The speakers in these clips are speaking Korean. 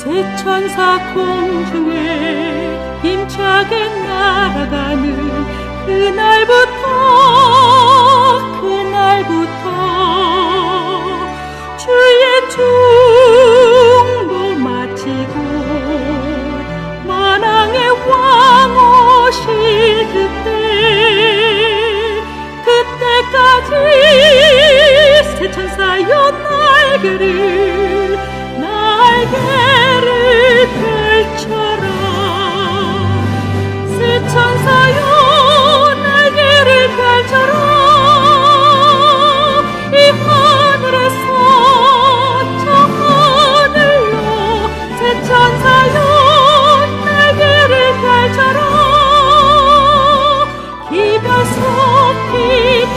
새 천사 공중에 힘차게 날아가는 그날부터 주의 충도 마치고 만왕의 왕 오실 그때까지 새 천사여 날개를 펼쳐라. 새 천사여 날개를 펼쳐라. 이 하늘에서 저 하늘로 새 천사여 날개를 펼쳐라. 기별 속히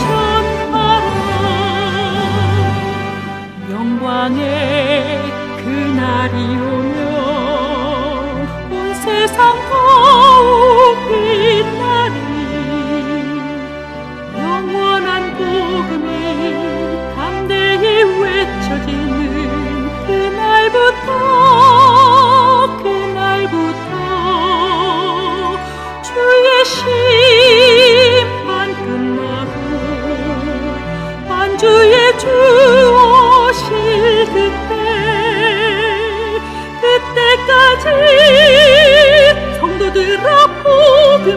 전하라. 영광의 그날이 오면 온 세상 더욱 빛나리. 영원한 복음이 담대히 외쳐지는 그날부터 주의 심판 끝나고 만주의 주 오실 그때까지 성도들아 복음을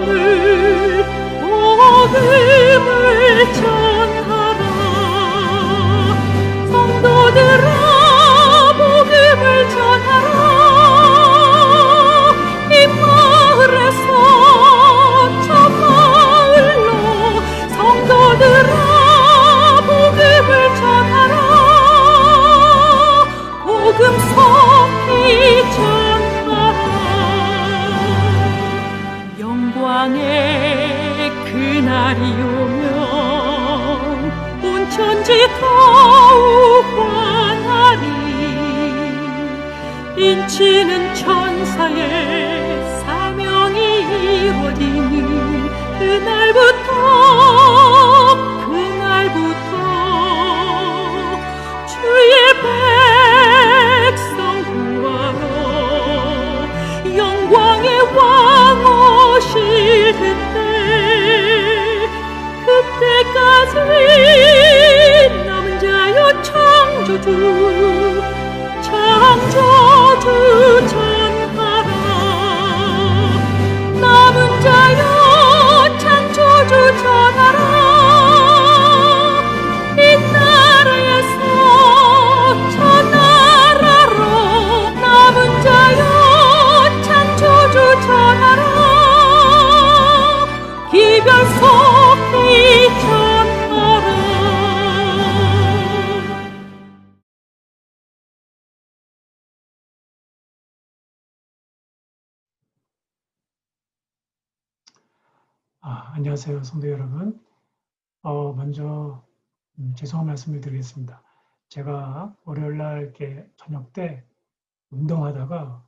전하라. 성도들아 복음을 전하라. 이 마을에서 저 마을로 성도들아 복음을 전하라. 복음 속히 전하라. 영광의 그날이 오면 온 천지 더욱 환하리. 인치는 천사의 사명이 이루어지는 그날부터 주의 백성 구하러 영광의 왕 오실 그때까지 남은 자여 창조주 전하라. 남은 자여 창조주 전하라. 이 나라에서 저 나라로 남은 자여 창조주 전하라. 기별 속히 전하라. 안녕하세요, 성도 여러분. 먼저 죄송한 말씀을 드리겠습니다. 제가 월요일날 이렇게 저녁 때 운동하다가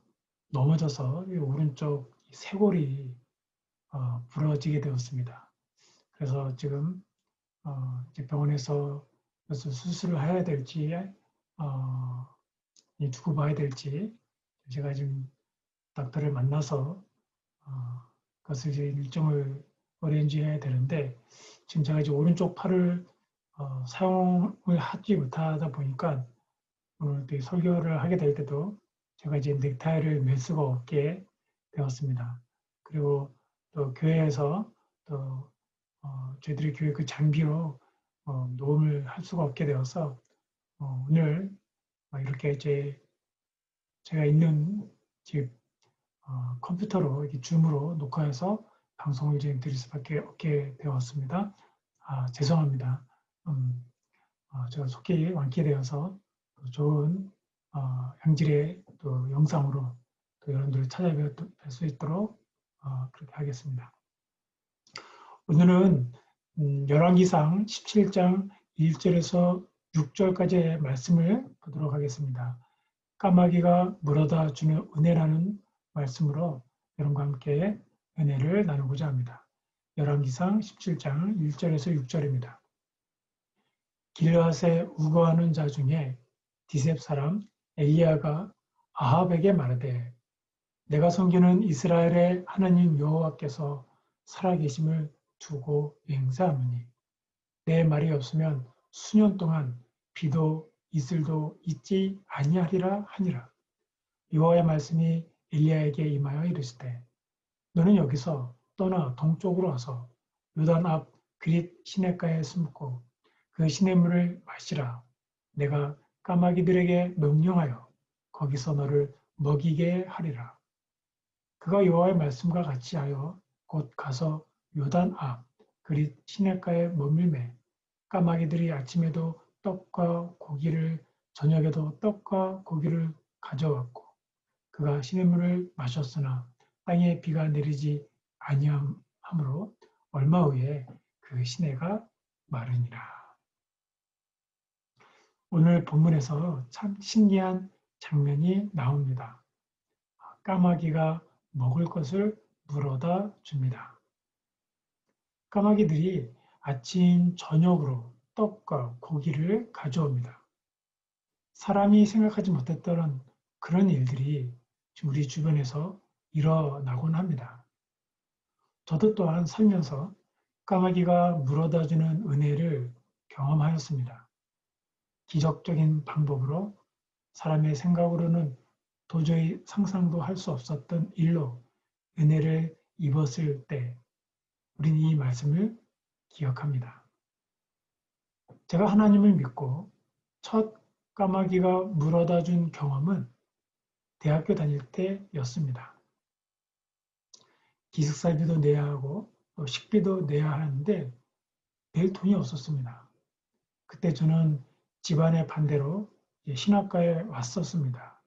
넘어져서 이 오른쪽 쇄골이 부러지게 되었습니다. 그래서 지금 이제 병원에서 수술을 해야 될지 두고 봐야 될지 제가 지금 닥터를 만나서 그것을 이제 일정을 어레인지해야 되는데, 지금 제가 이제 오른쪽 팔을 사용을 하지 못하다 보니까 오늘 또 설교를 하게 될 때도 제가 이제 넥타이를 맬 수가 없게 되었습니다. 그리고 또 교회에서 또 저희들이 교회 그 장비로 녹음을 할 수가 없게 되어서 오늘 이렇게 이제 제가 있는 집 컴퓨터로 이렇게 줌으로 녹화해서 방송을 드릴 수밖에 없게 되었습니다. 죄송합니다. 제가 속히 완쾌되어서 좋은 양질의 또 영상으로 또 여러분들을 찾아뵐 수 있도록 그렇게 하겠습니다. 오늘은 열왕기상 17장 1절에서 6절까지의 말씀을 보도록 하겠습니다. 까마귀가 물어다 주는 은혜라는 말씀으로 여러분과 함께 은혜를 나누고자 합니다. 열왕기상 17장 1절에서 6절입니다. 길앗에 우거하는 자 중에 디셉 사람 엘리야가 아합에게 말하되 내가 섬기는 이스라엘의 하나님 여호와께서 살아계심을 두고 맹세하노니 내 말이 없으면 수년 동안 비도 이슬도 있지 아니하리라 하니라. 여호와의 말씀이 엘리야에게 임하여 이르시되 너는 여기서 떠나 동쪽으로 와서 요단 앞 그릿 시냇가에 숨고 그 시냇물을 마시라. 내가 까마귀들에게 명령하여 거기서 너를 먹이게 하리라. 그가 여호와의 말씀과 같이 하여 곧 가서 요단 앞 그릿 시냇가에 머물매 까마귀들이 아침에도 떡과 고기를 저녁에도 떡과 고기를 가져왔고 그가 시냇물을 마셨으나 땅에 비가 내리지 아니함으로 얼마 후에 그 시내가 마르니라. 오늘 본문에서 참 신기한 장면이 나옵니다. 까마귀가 먹을 것을 물어다 줍니다. 까마귀들이 아침 저녁으로 떡과 고기를 가져옵니다. 사람이 생각하지 못했던 그런 일들이 지금 우리 주변에서 일어나곤 합니다. 저도 또한 살면서 까마귀가 물어다 주는 은혜를 경험하였습니다. 기적적인 방법으로 사람의 생각으로는 도저히 상상도 할 수 없었던 일로 은혜를 입었을 때 우리는 이 말씀을 기억합니다. 제가 하나님을 믿고 첫 까마귀가 물어다 준 경험은 대학교 다닐 때였습니다. 기숙사비도 내야 하고 또 식비도 내야 하는데 낼 돈이 없었습니다. 그때 저는 집안의 반대로 신학과에 왔었습니다.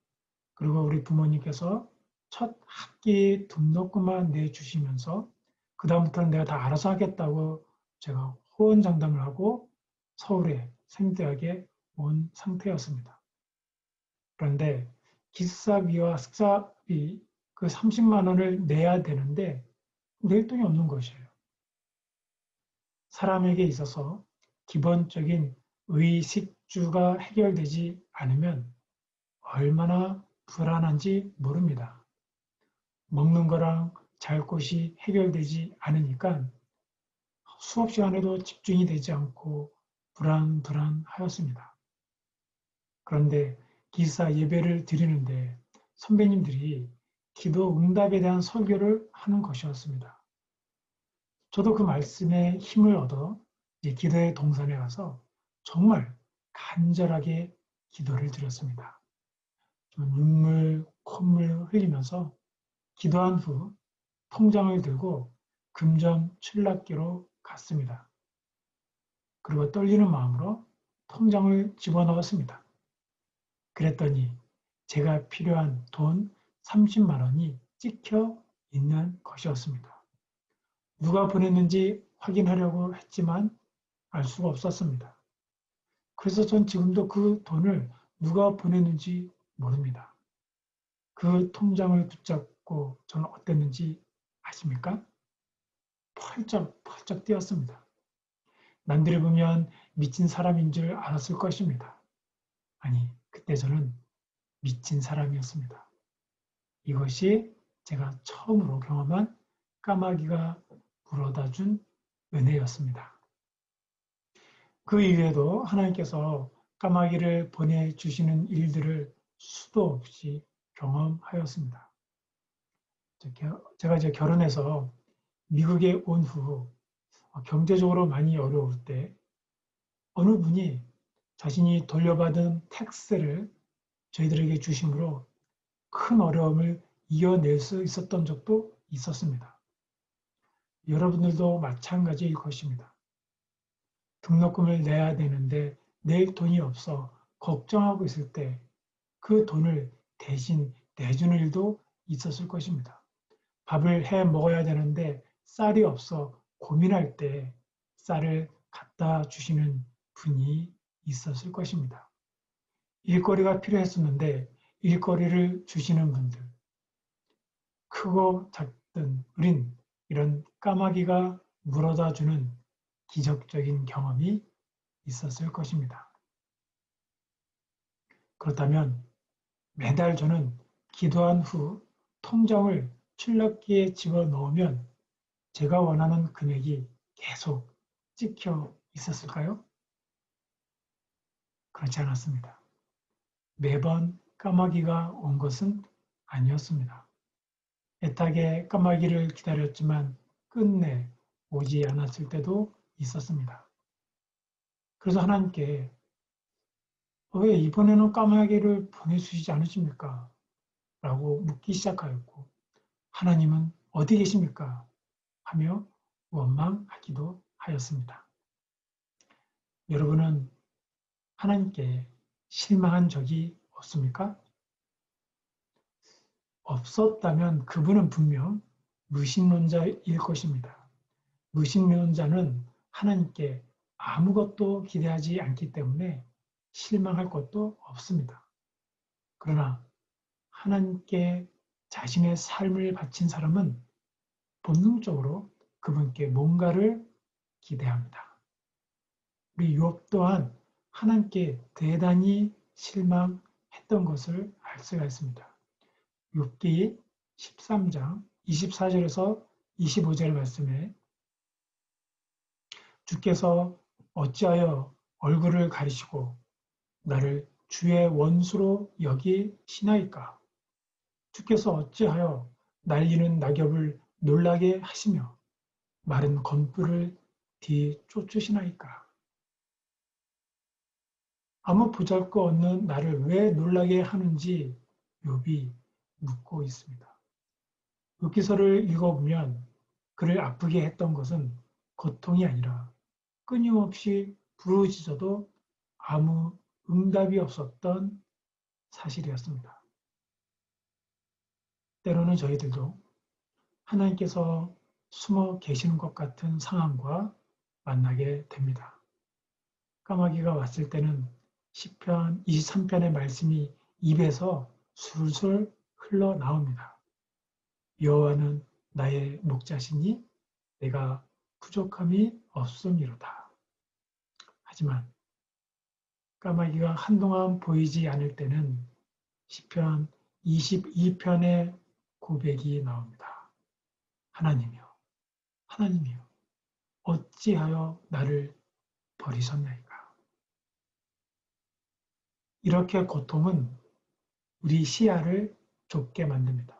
그리고 우리 부모님께서 첫 학기 등록금만 내주시면서 그 다음부터는 내가 다 알아서 하겠다고 제가 호언장담을 하고 서울에 생대학에 온 상태였습니다. 그런데 기숙사비와 식사비 그 30만 원을 내야 되는데 낼 돈이 없는 것이에요. 사람에게 있어서 기본적인 의식주가 해결되지 않으면 얼마나 불안한지 모릅니다. 먹는 거랑 잘 곳이 해결되지 않으니까 수업 시간에도 집중이 되지 않고 불안하였습니다. 그런데 기사 예배를 드리는데 선배님들이 기도 응답에 대한 설교를 하는 것이었습니다. 저도 그 말씀에 힘을 얻어 기도의 동산에 가서 정말 간절하게 기도를 드렸습니다. 눈물, 콧물 흘리면서 기도한 후 통장을 들고 금전 출납기로 갔습니다. 그리고 떨리는 마음으로 통장을 집어넣었습니다. 그랬더니 제가 필요한 돈 30만 원이 찍혀 있는 것이었습니다. 누가 보냈는지 확인하려고 했지만 알 수가 없었습니다. 그래서 전 지금도 그 돈을 누가 보냈는지 모릅니다. 그 통장을 붙잡고 저는 어땠는지 아십니까? 펄쩍 뛰었습니다. 남들이 보면 미친 사람인 줄 알았을 것입니다. 아니, 그때 저는 미친 사람이었습니다. 이것이 제가 처음으로 경험한 까마귀가 물어다 준 은혜였습니다. 그 이후에도 하나님께서 까마귀를 보내주시는 일들을 수도 없이 경험하였습니다. 제가 이제 결혼해서 미국에 온 후 경제적으로 많이 어려울 때 어느 분이 자신이 돌려받은 텍스를 저희들에게 주심으로 큰 어려움을 이겨낼 수 있었던 적도 있었습니다. 여러분들도 마찬가지일 것입니다. 등록금을 내야 되는데 낼 돈이 없어 걱정하고 있을 때 그 돈을 대신 내주는 일도 있었을 것입니다. 밥을 해 먹어야 되는데 쌀이 없어 고민할 때 쌀을 갖다 주시는 분이 있었을 것입니다. 일거리가 필요했었는데 일거리를 주시는 분들, 크고 작든 우린 이런 까마귀가 물어다 주는 기적적인 경험이 있었을 것입니다. 그렇다면 매달 저는 기도한 후 통장을 출력기에 집어넣으면 제가 원하는 금액이 계속 찍혀 있었을까요? 그렇지 않았습니다. 매번 까마귀가 온 것은 아니었습니다. 애타게 까마귀를 기다렸지만 끝내 오지 않았을 때도 있었습니다. 그래서 하나님께 왜 이번에는 까마귀를 보내주시지 않으십니까? 라고 묻기 시작하였고 하나님은 어디 계십니까? 하며 원망하기도 하였습니다. 여러분은 하나님께 실망한 적이 없습니까? 없었다면 그분은 분명 무신론자일 것입니다. 무신론자는 하나님께 아무것도 기대하지 않기 때문에 실망할 것도 없습니다. 그러나 하나님께 자신의 삶을 바친 사람은 본능적으로 그분께 뭔가를 기대합니다. 우리 욥 또한 하나님께 대단히 실망했던 것을 알 수가 있습니다. 욥기 13장 24절에서 25절 말씀에 주께서 어찌하여 얼굴을 가리시고 나를 주의 원수로 여기시나이까? 주께서 어찌하여 날리는 낙엽을 놀라게 하시며 마른 검불을 뒤쫓으시나이까? 아무 보잘것없는 나를 왜 놀라게 하는지 욥이 묻고 있습니다. 욥기서를 읽어보면 그를 아프게 했던 것은 고통이 아니라 끊임없이 부르짖어도 아무 응답이 없었던 사실이었습니다. 때로는 저희들도 하나님께서 숨어 계시는 것 같은 상황과 만나게 됩니다. 까마귀가 왔을 때는 시편 23편의 말씀이 입에서 술술 흘러나옵니다. 여호와는 나의 목자시니 내가 부족함이 없음이로다. 하지만 까마귀가 한동안 보이지 않을 때는 시편 22편의 고백이 나옵니다. 하나님이여, 하나님이여, 어찌하여 나를 버리셨나이까? 이렇게 고통은 우리 시야를 좁게 만듭니다.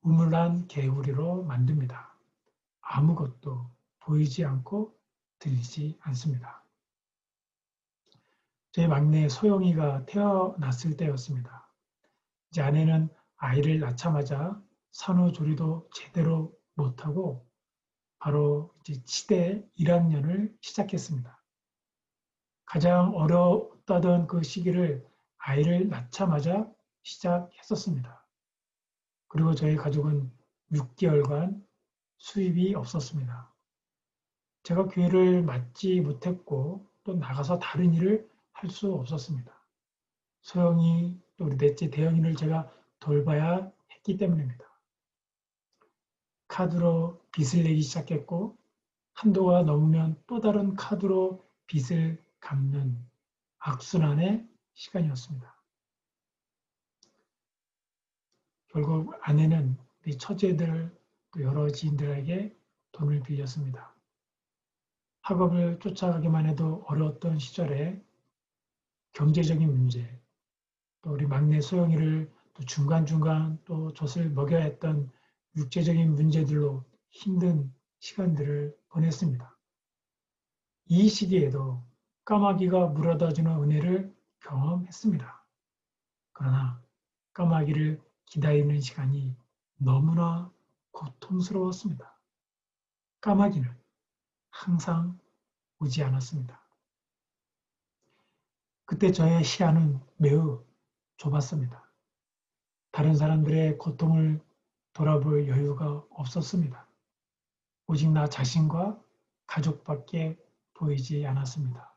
우물한 개구리로 만듭니다. 아무것도 보이지 않고 들리지 않습니다. 제 막내 소영이가 태어났을 때였습니다. 이제 아내는 아이를 낳자마자 산후조리도 제대로 못하고 바로 이제 치대 1학년을 시작했습니다. 가장 어렵다던 그 시기를 아이를 낳자마자 시작했었습니다. 그리고 저희 가족은 6개월간 수입이 없었습니다. 제가 교회를 맡지 못했고 또 나가서 다른 일을 할 수 없었습니다. 소영이 또 우리 넷째 대영이를 제가 돌봐야 했기 때문입니다. 카드로 빚을 내기 시작했고 한도가 넘으면 또 다른 카드로 빚을 갚는 악순환의 시간이었습니다. 결국 아내는 우리 처제들 또 여러 지인들에게 돈을 빌렸습니다. 학업을 쫓아가기만 해도 어려웠던 시절에 경제적인 문제, 또 우리 막내 소영이를 또 중간중간 또 젖을 먹여야 했던 육체적인 문제들로 힘든 시간들을 보냈습니다. 이 시기에도 까마귀가 물어다주는 은혜를 경험했습니다. 그러나 까마귀를 기다리는 시간이 너무나 고통스러웠습니다. 까마귀는 항상 오지 않았습니다. 그때 저의 시야는 매우 좁았습니다. 다른 사람들의 고통을 돌아볼 여유가 없었습니다. 오직 나 자신과 가족밖에 보이지 않았습니다.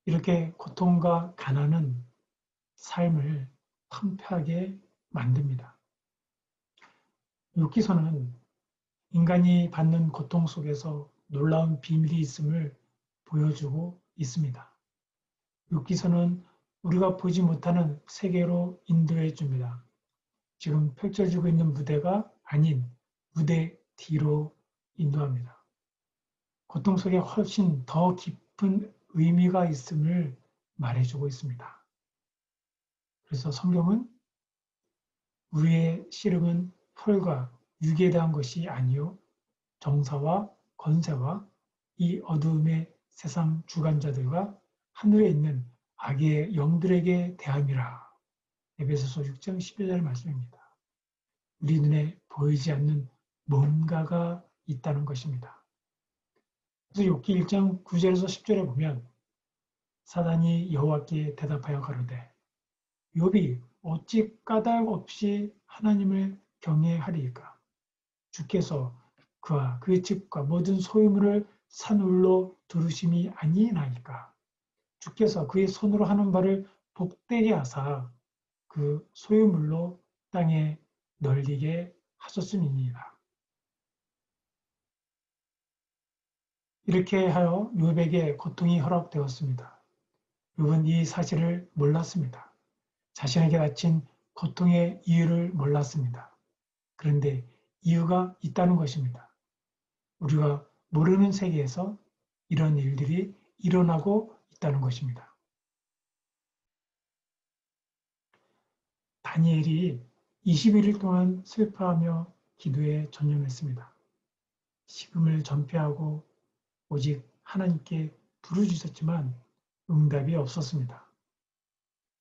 이렇게 고통과 가난은 삶을 황폐하게 만듭니다. 욥기서는 인간이 받는 고통 속에서 놀라운 비밀이 있음을 보여주고 있습니다. 욥기서는 우리가 보지 못하는 세계로 인도해 줍니다. 지금 펼쳐지고 있는 무대가 아닌 무대 뒤로 인도합니다. 고통 속에 훨씬 더 깊은 의미가 있음을 말해주고 있습니다. 그래서 성경은 우리의 씨름은 혈과 육에 대한 것이 아니요 정사와 권세와 이 어두움의 세상 주관자들과 하늘에 있는 악의 영들에게 대함이라. 에베소서 6장 11절 말씀입니다. 우리 눈에 보이지 않는 뭔가가 있다는 것입니다. 그래서 욥기 1장 9절에서 10절에 보면 사단이 여호와께 대답하여 가로되 욥이 어찌 까닭 없이 하나님을 경외하리이까? 주께서 그와 그의 집과 모든 소유물을 산 위로 두르심이 아니나이까? 주께서 그의 손으로 하는 바를 복되게 하사 그 소유물로 땅에 널리게 하셨음이니이다. 이렇게 하여 욥에게 고통이 허락되었습니다. 욥은 이 사실을 몰랐습니다. 자신에게 닥친 고통의 이유를 몰랐습니다. 그런데 이유가 있다는 것입니다. 우리가 모르는 세계에서 이런 일들이 일어나고 있다는 것입니다. 다니엘이 21일 동안 슬퍼하며 기도에 전념했습니다. 식음을 전폐하고 오직 하나님께 부르짖었지만 응답이 없었습니다.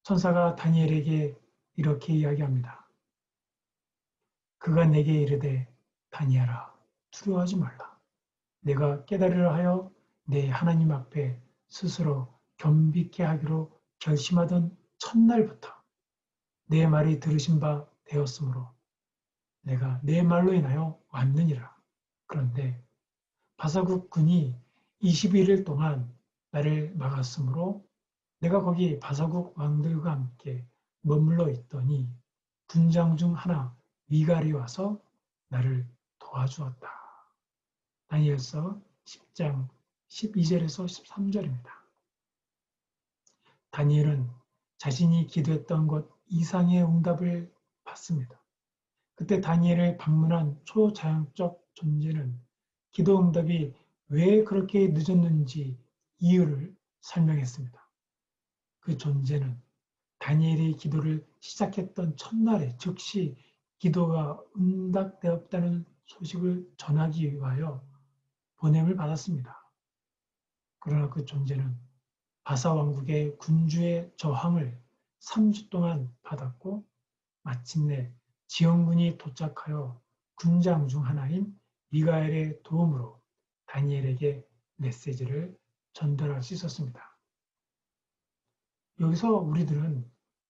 천사가 다니엘에게 이렇게 이야기합니다. 그가 내게 이르되 다니엘아 두려워하지 말라. 내가 깨달으려 하여 내 하나님 앞에 스스로 겸비케 하기로 결심하던 첫날부터 내 말이 들으신 바 되었으므로 내가 내 말로 인하여 왔느니라. 그런데 바사국 군이 21일 동안 나를 막았으므로 내가 거기 바사국 왕들과 함께 머물러 있더니 군장 중 하나 미갈이 와서 나를 도와주었다. 다니엘서 10장 12절에서 13절입니다. 다니엘은 자신이 기도했던 것 이상의 응답을 받습니다. 그때 다니엘을 방문한 초자연적 존재는 기도 응답이 왜 그렇게 늦었는지 이유를 설명했습니다. 그 존재는 다니엘이 기도를 시작했던 첫날에 즉시 기도가 응답되었다는 소식을 전하기 위하여 보냄을 받았습니다. 그러나 그 존재는 바사 왕국의 군주의 저항을 3주 동안 받았고 마침내 지원군이 도착하여 군장 중 하나인 미가엘의 도움으로 다니엘에게 메시지를 전달할 수 있었습니다. 여기서 우리들은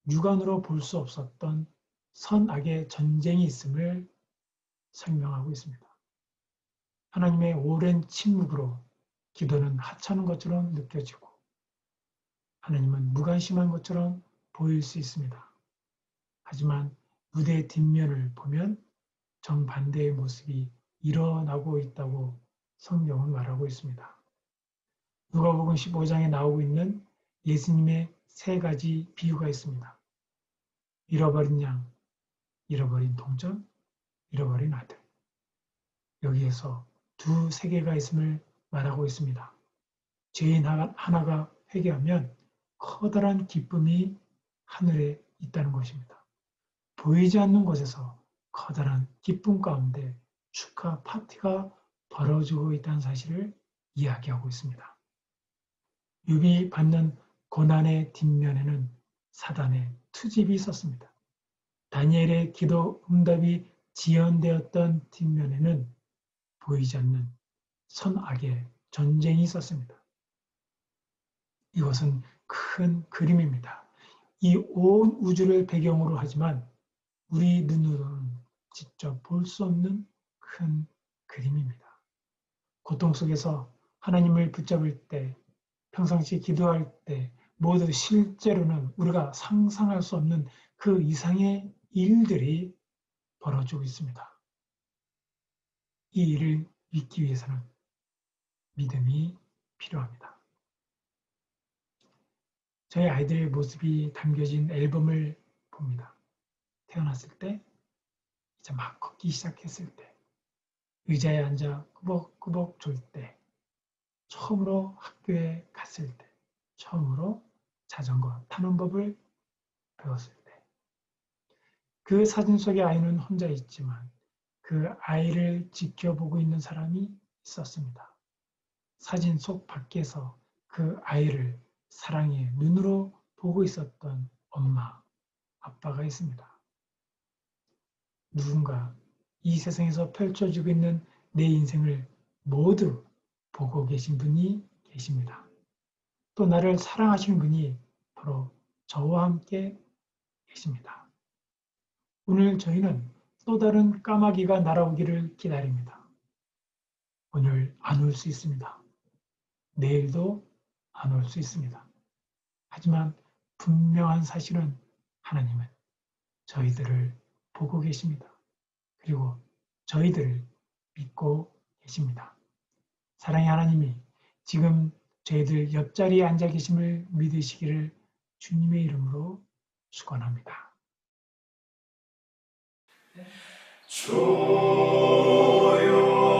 육안으로 볼 수 없었던 선악의 전쟁이 있음을 설명하고 있습니다. 하나님의 오랜 침묵으로 기도는 하찮은 것처럼 느껴지고 하나님은 무관심한 것처럼 보일 수 있습니다. 하지만 무대의 뒷면을 보면 정반대의 모습이 일어나고 있다고 성경은 말하고 있습니다. 누가복음 15장에 나오고 있는 예수님의 세 가지 비유가 있습니다. 잃어버린 양, 잃어버린 동전, 잃어버린 아들. 여기에서 두 세계가 있음을 말하고 있습니다. 죄인 하나가 회개하면 커다란 기쁨이 하늘에 있다는 것입니다. 보이지 않는 곳에서 커다란 기쁨 가운데 축하 파티가 벌어지고 있다는 사실을 이야기하고 있습니다. 욥이 받는 고난의 뒷면에는 사단의 투집이 있었습니다. 다니엘의 기도 응답이 지연되었던 뒷면에는 보이지 않는 선악의 전쟁이 있었습니다. 이것은 큰 그림입니다. 이 온 우주를 배경으로 하지만 우리 눈으로는 직접 볼 수 없는 큰 그림입니다. 고통 속에서 하나님을 붙잡을 때, 평상시 기도할 때 모두 실제로는 우리가 상상할 수 없는 그 이상의 일들이 벌어지고 있습니다. 이 일을 믿기 위해서는 믿음이 필요합니다. 저희 아이들의 모습이 담겨진 앨범을 봅니다. 태어났을 때, 이제 막 걷기 시작했을 때, 의자에 앉아 꾸벅꾸벅 졸 때, 처음으로 학교에 갔을 때, 처음으로 자전거 타는 법을 배웠을 때, 그 사진 속의 아이는 혼자 있지만 그 아이를 지켜보고 있는 사람이 있었습니다. 사진 속 밖에서 그 아이를 사랑의 눈으로 보고 있었던 엄마, 아빠가 있습니다. 누군가 이 세상에서 펼쳐지고 있는 내 인생을 모두 보고 계신 분이 계십니다. 또 나를 사랑하시는 분이 바로 저와 함께 계십니다. 오늘 저희는 또 다른 까마귀가 날아오기를 기다립니다. 오늘 안 올 수 있습니다. 내일도 안 올 수 있습니다. 하지만 분명한 사실은 하나님은 저희들을 보고 계십니다. 그리고 저희들을 믿고 계십니다. 사랑의 하나님이 지금 저희들 옆자리에 앉아 계심을 믿으시기를 주님의 이름으로 축원합니다. 조용